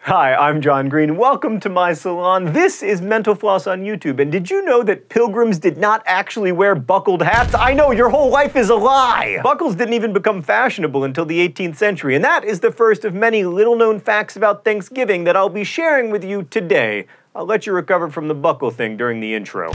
Hi, I'm John Green. Welcome to my salon. This is Mental Floss on YouTube. And did you know that pilgrims did not actually wear buckled hats? I know, your whole life is a lie! Buckles didn't even become fashionable until the 18th century, and that is the first of many little-known facts about Thanksgiving that I'll be sharing with you today. I'll let you recover from the buckle thing during the intro.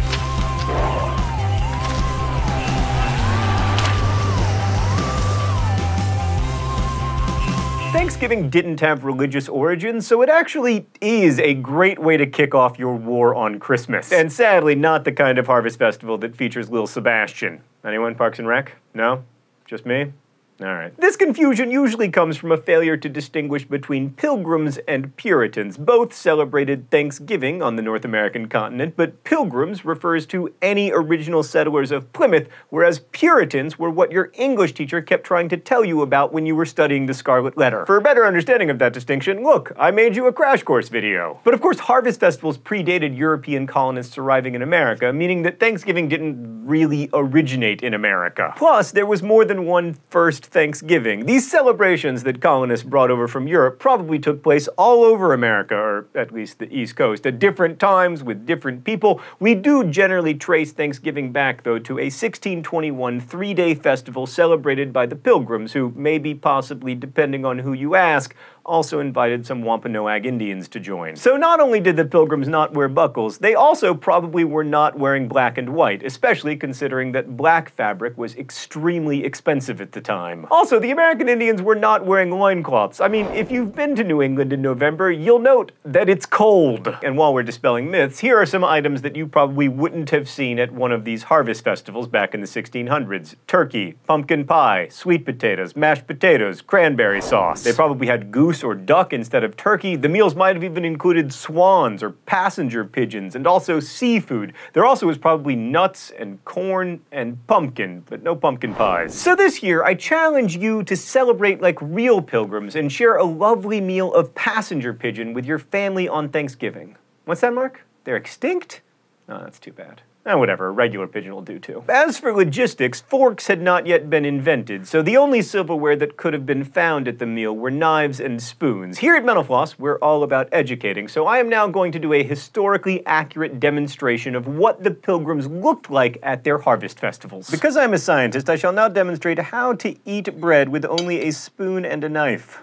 Thanksgiving didn't have religious origins, so it actually is a great way to kick off your war on Christmas. And sadly, not the kind of harvest festival that features Lil Sebastian. Anyone, Parks and Rec? No? Just me? Alright. This confusion usually comes from a failure to distinguish between pilgrims and Puritans. Both celebrated Thanksgiving on the North American continent, but pilgrims refers to any original settlers of Plymouth, whereas Puritans were what your English teacher kept trying to tell you about when you were studying the Scarlet Letter. For a better understanding of that distinction, look, I made you a crash course video. But of course, harvest festivals predated European colonists arriving in America, meaning that Thanksgiving didn't really originate in America. Plus, there was more than one first Thanksgiving. These celebrations that colonists brought over from Europe probably took place all over America, or at least the East Coast, at different times with different people. We do generally trace Thanksgiving back, though, to a 1621 three-day festival celebrated by the Pilgrims, who maybe, possibly, depending on who you ask, also invited some Wampanoag Indians to join. So not only did the Pilgrims not wear buckles, they also probably were not wearing black and white, especially considering that black fabric was extremely expensive at the time. Also, the American Indians were not wearing loincloths. I mean, if you've been to New England in November, you'll note that it's cold. And while we're dispelling myths, here are some items that you probably wouldn't have seen at one of these harvest festivals back in the 1600s. Turkey, pumpkin pie, sweet potatoes, mashed potatoes, cranberry sauce. They probably had goose or duck instead of turkey. The meals might have even included swans or passenger pigeons, and also seafood. There also was probably nuts and corn and pumpkin, but no pumpkin pies. So this year, I challenge you to celebrate like real pilgrims and share a lovely meal of passenger pigeon with your family on Thanksgiving. What's that, Mark? They're extinct? Oh, that's too bad. Whatever, a regular pigeon will do too. As for logistics, forks had not yet been invented, so the only silverware that could have been found at the meal were knives and spoons. Here at Mental Floss, we're all about educating, so I am now going to do a historically accurate demonstration of what the Pilgrims looked like at their harvest festivals. Because I'm a scientist, I shall now demonstrate how to eat bread with only a spoon and a knife.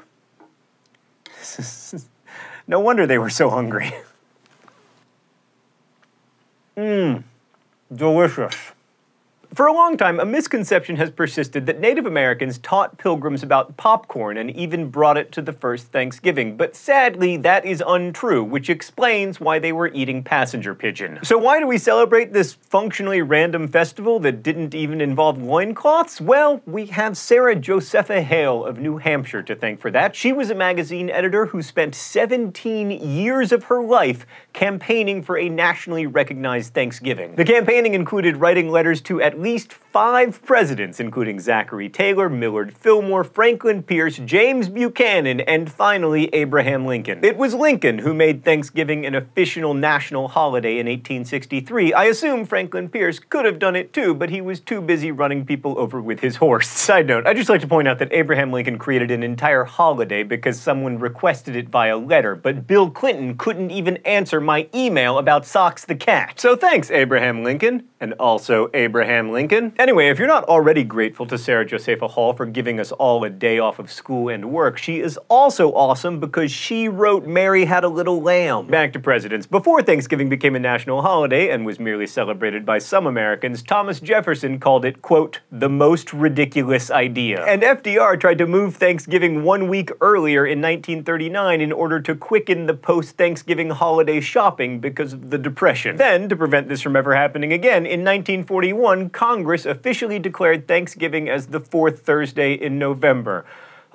No wonder they were so hungry. Delicious. For a long time, a misconception has persisted that Native Americans taught Pilgrims about popcorn and even brought it to the first Thanksgiving, but sadly, that is untrue, which explains why they were eating passenger pigeon. So why do we celebrate this functionally random festival that didn't even involve loincloths? Well, we have Sarah Josepha Hale of New Hampshire to thank for that. She was a magazine editor who spent 17 years of her life campaigning for a nationally recognized Thanksgiving. The campaigning included writing letters to at least 5 presidents, including Zachary Taylor, Millard Fillmore, Franklin Pierce, James Buchanan, and finally Abraham Lincoln. It was Lincoln who made Thanksgiving an official national holiday in 1863. I assume Franklin Pierce could have done it too, but he was too busy running people over with his horse. Side note, I'd just like to point out that Abraham Lincoln created an entire holiday because someone requested it via letter, but Bill Clinton couldn't even answer my email about Socks the cat. So thanks, Abraham Lincoln, and also Abraham Lincoln. Anyway, if you're not already grateful to Sarah Josepha Hall for giving us all a day off of school and work, she is also awesome because she wrote Mary Had a Little Lamb. Back to presidents. Before Thanksgiving became a national holiday and was merely celebrated by some Americans, Thomas Jefferson called it, quote, the most ridiculous idea. And FDR tried to move Thanksgiving 1 week earlier in 1939 in order to quicken the post-Thanksgiving holiday shopping because of the Depression. Then, to prevent this from ever happening again, in 1941, Congress officially declared Thanksgiving as the 4th Thursday in November.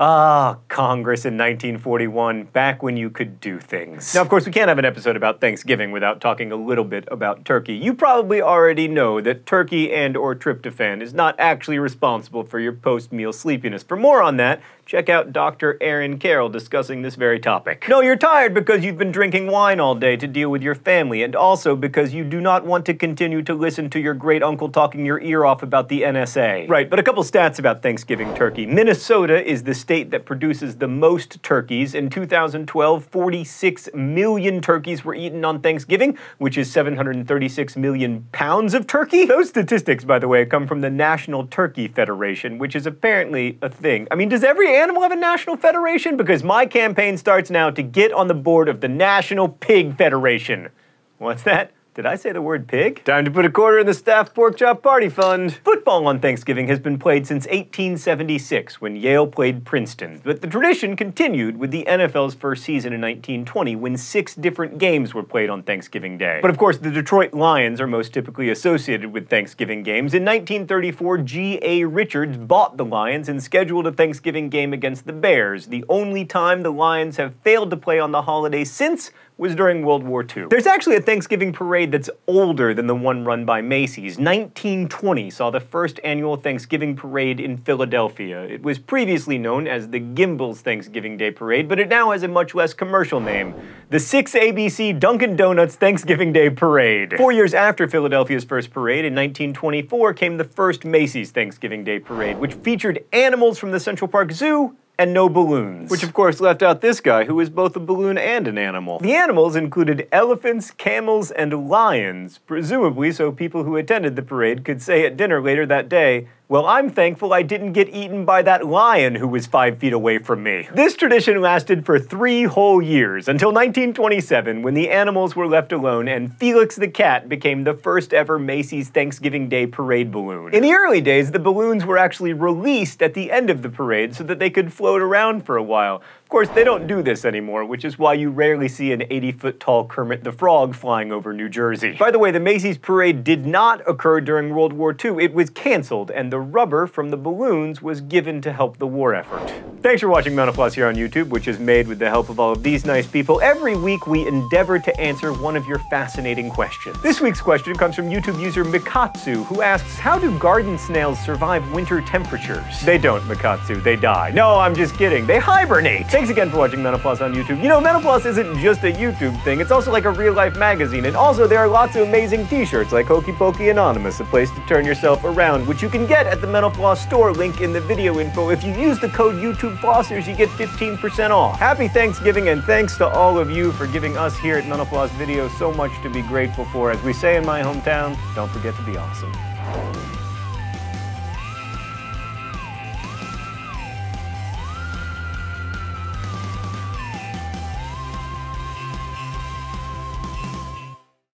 Ah, Congress in 1941, back when you could do things. Now, of course, we can't have an episode about Thanksgiving without talking a little bit about turkey. You probably already know that turkey and/or tryptophan is not actually responsible for your post-meal sleepiness. For more on that, check out Dr. Aaron Carroll discussing this very topic. No, you're tired because you've been drinking wine all day to deal with your family, and also because you do not want to continue to listen to your great uncle talking your ear off about the NSA. Right, but a couple stats about Thanksgiving turkey. Minnesota is the state that produces the most turkeys. In 2012, 46 million turkeys were eaten on Thanksgiving, which is 736 million pounds of turkey. Those statistics, by the way, come from the National Turkey Federation, which is apparently a thing. I mean, does every animal have a national federation? Because my campaign starts now to get on the board of the National Pig Federation. What's that? Did I say the word pig? Time to put a quarter in the staff pork chop party fund. Football on Thanksgiving has been played since 1876, when Yale played Princeton. But the tradition continued with the NFL's first season in 1920, when 6 different games were played on Thanksgiving Day. But of course, the Detroit Lions are most typically associated with Thanksgiving games. In 1934, G.A. Richards bought the Lions and scheduled a Thanksgiving game against the Bears. The only time the Lions have failed to play on the holiday since was during World War II. There's actually a Thanksgiving parade that's older than the one run by Macy's. 1920 saw the first annual Thanksgiving parade in Philadelphia. It was previously known as the Gimbel's Thanksgiving Day Parade, but it now has a much less commercial name, the 6ABC Dunkin' Donuts Thanksgiving Day Parade. 4 years after Philadelphia's first parade, in 1924, came the first Macy's Thanksgiving Day Parade, which featured animals from the Central Park Zoo and no balloons. Which of course left out this guy, who is both a balloon and an animal. The animals included elephants, camels, and lions, presumably so people who attended the parade could say at dinner later that day, "Well, I'm thankful I didn't get eaten by that lion who was 5 feet away from me." This tradition lasted for 3 whole years, until 1927, when the animals were left alone and Felix the cat became the first ever Macy's Thanksgiving Day parade balloon. In the early days, the balloons were actually released at the end of the parade so that they could float around for a while. Of course, they don't do this anymore, which is why you rarely see an 80-foot-tall Kermit the Frog flying over New Jersey. By the way, the Macy's parade did not occur during World War II. It was canceled, and the rubber from the balloons was given to help the war effort. Thanks for watching Floss here on YouTube, which is made with the help of all of these nice people. Every week, we endeavor to answer one of your fascinating questions. This week's question comes from YouTube user Mikatsu, who asks, how do garden snails survive winter temperatures? They don't, Mikatsu. They die. No, I'm just kidding. They hibernate. Thanks again for watching Floss on YouTube. You know, Floss isn't just a YouTube thing, it's also like a real-life magazine, and also there are lots of amazing t-shirts like Hokey Pokey Anonymous, a place to turn yourself around, which you can get at the Floss store, link in the video info. If you use the code YouTubeFlossers, you get 15% off. Happy Thanksgiving, and thanks to all of you for giving us here at Floss Video so much to be grateful for. As we say in my hometown, don't forget to be awesome.